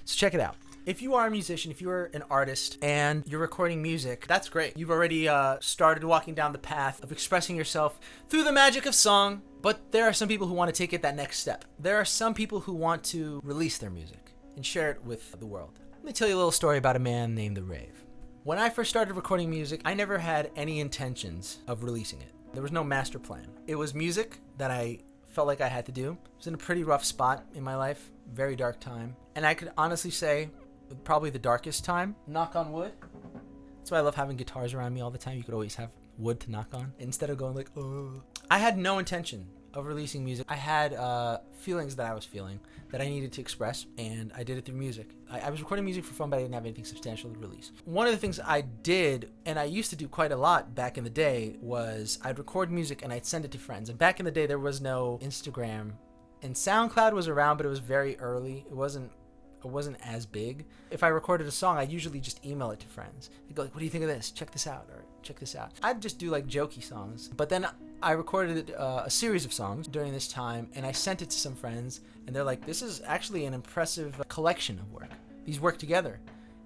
So check it out. If you are a musician, if you're an artist and you're recording music, that's great. You've already started walking down the path of expressing yourself through the magic of song. But there are some people who want to take it that next step. There are some people who want to release their music and share it with the world. Let me tell you a little story about a man named The Rave. When I first started recording music, I never had any intentions of releasing it. There was no master plan. It was music that I felt like I had to do. It was in a pretty rough spot in my life, very dark time. And I could honestly say, probably the darkest time, knock on wood. That's why I love having guitars around me all the time. You could always have wood to knock on instead of going like, oh. I had no intention of releasing music. I had feelings that I was feeling that I needed to express, and I did it through music. I was recording music for fun, but I didn't have anything substantial to release. One of the things I did, and I used to do quite a lot back in the day, was I'd record music and I'd send it to friends. And back in the day, there was no Instagram, and SoundCloud was around, but it was very early. It wasn't as big. If I recorded a song, I'd usually just email it to friends. They'd go like, what do you think of this? Check this out, or check this out. I'd just do like jokey songs. But then I recorded a series of songs during this time, and I sent it to some friends, and they're like, this is actually an impressive collection of work. These work together,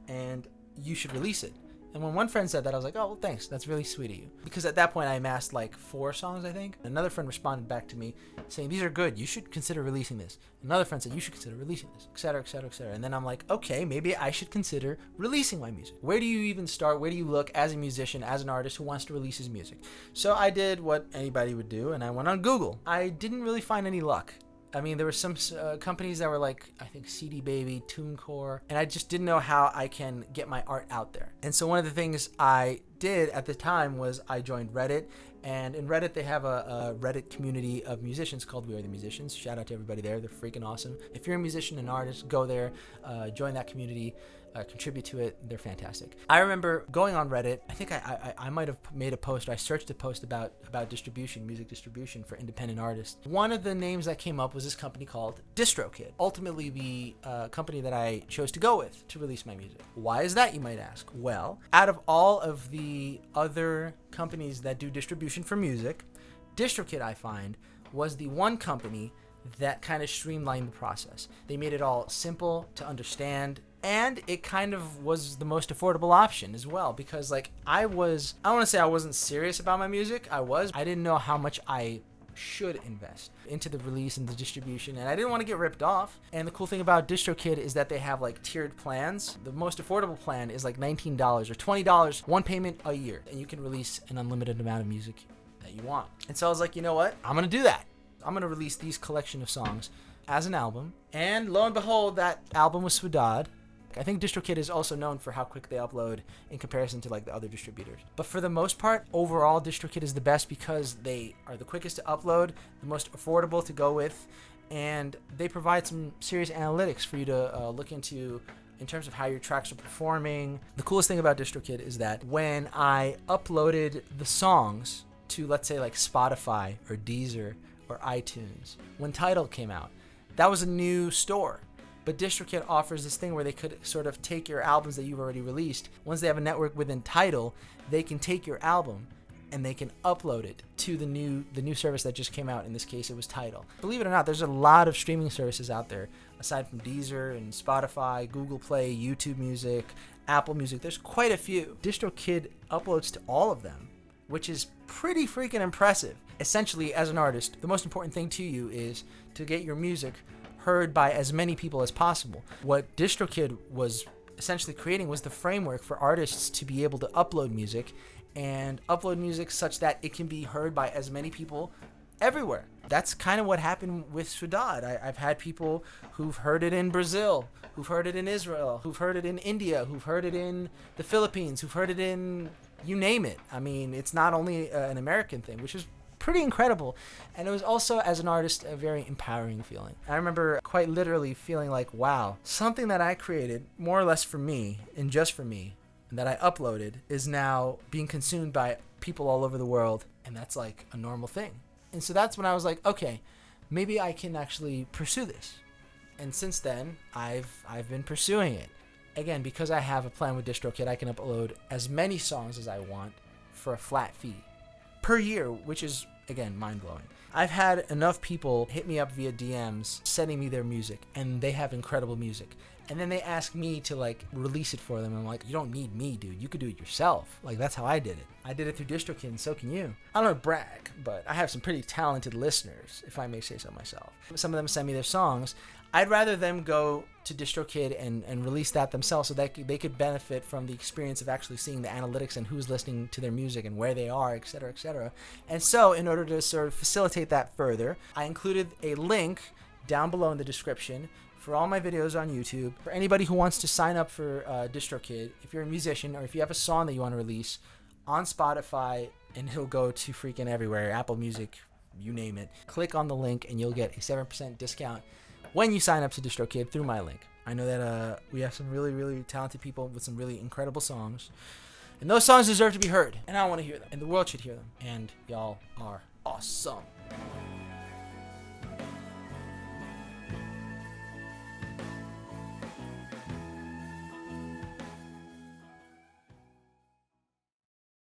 and you should release it. And when one friend said that, I was like, oh, well, thanks. That's really sweet of you. Because at that point, I amassed like 4 songs, I think. Another friend responded back to me saying, these are good. You should consider releasing this. Another friend said, you should consider releasing this, et cetera, et cetera, et cetera. And then I'm like, okay, maybe I should consider releasing my music. Where do you even start? Where do you look as a musician, as an artist who wants to release his music? So I did what anybody would do, and I went on Google. I didn't really find any luck. I mean, there were some companies that were like, I think CD Baby, TuneCore, and I just didn't know how I can get my art out there. And so one of the things I did at the time was I joined Reddit, and in Reddit they have a Reddit community of musicians called We Are The Musicians. Shout out to everybody there. They're freaking awesome. If you're a musician, an artist, go there, join that community, contribute to it. They're fantastic. I remember going on Reddit. I think I might have made a post, or I searched a post about distribution, music distribution for independent artists. One of the names that came up was this company called DistroKid. Ultimately, the company that I chose to go with to release my music. Why is that, you might ask? Well, out of all of the other companies that do distribution for music, DistroKid, I find, was the one company that kind of streamlined the process. They made it all simple to understand, and it kind of was the most affordable option as well, because like I don't want to say I wasn't serious about my music. I didn't know how much I should invest into the release and the distribution, and I didn't want to get ripped off. And the cool thing about DistroKid is that they have like tiered plans. The most affordable plan is like $19 or $20, one payment a year, and you can release an unlimited amount of music that you want. And so I was like, you know what? I'm gonna do that. I'm gonna release these collection of songs as an album, and lo and behold, that album was Swadad. I think DistroKid is also known for how quick they upload in comparison to like the other distributors. But for the most part, overall, DistroKid is the best because they are the quickest to upload, the most affordable to go with, and they provide some serious analytics for you to look into in terms of how your tracks are performing. The coolest thing about DistroKid is that when I uploaded the songs to, let's say, like Spotify or Deezer or iTunes, when Tidal came out, that was a new store. But DistroKid offers this thing where they could sort of take your albums that you've already released. Once they have a network within Tidal, they can take your album and they can upload it to the new service that just came out. In this case, it was Tidal. Believe it or not, there's a lot of streaming services out there aside from Deezer and Spotify, Google Play, YouTube Music, Apple Music. There's quite a few. DistroKid uploads to all of them, which is pretty freaking impressive. Essentially, as an artist, the most important thing to you is to get your music heard by as many people as possible. What DistroKid was essentially creating was the framework for artists to be able to upload music such that it can be heard by as many people everywhere. That's kind of what happened with Swadad. I've had people who've heard it in Brazil, who've heard it in Israel, who've heard it in India, who've heard it in the Philippines, who've heard it in, you name it. I mean, it's not only an American thing, which is pretty incredible. And it was also, as an artist, a very empowering feeling. I remember quite literally feeling like, wow, something that I created more or less for me and just for me, and that I uploaded, is now being consumed by people all over the world, and that's like a normal thing. And so that's when I was like, okay, maybe I can actually pursue this. And since then, I've been pursuing it. Again, because I have a plan with DistroKid, I can upload as many songs as I want for a flat fee per year, which is again, mind-blowing. I've had enough people hit me up via DMs sending me their music, and they have incredible music. And then they ask me to like release it for them. I'm like, you don't need me, dude. You could do it yourself. Like, that's how I did it. I did it through DistroKid, and so can you. I don't brag, but I have some pretty talented listeners, if I may say so myself. Some of them send me their songs. I'd rather them go to DistroKid and release that themselves so that they could benefit from the experience of actually seeing the analytics and who's listening to their music and where they are, etc., etc. And so, in order to sort of facilitate that further, I included a link down below in the description for all my videos on YouTube. For anybody who wants to sign up for DistroKid, if you're a musician or if you have a song that you want to release on Spotify, and it'll go to freaking everywhere, Apple Music, you name it. Click on the link and you'll get a 7% discount when you sign up to DistroKid through my link. I know that we have some really, really talented people with some really incredible songs. And those songs deserve to be heard. And I want to hear them. And the world should hear them. And y'all are awesome.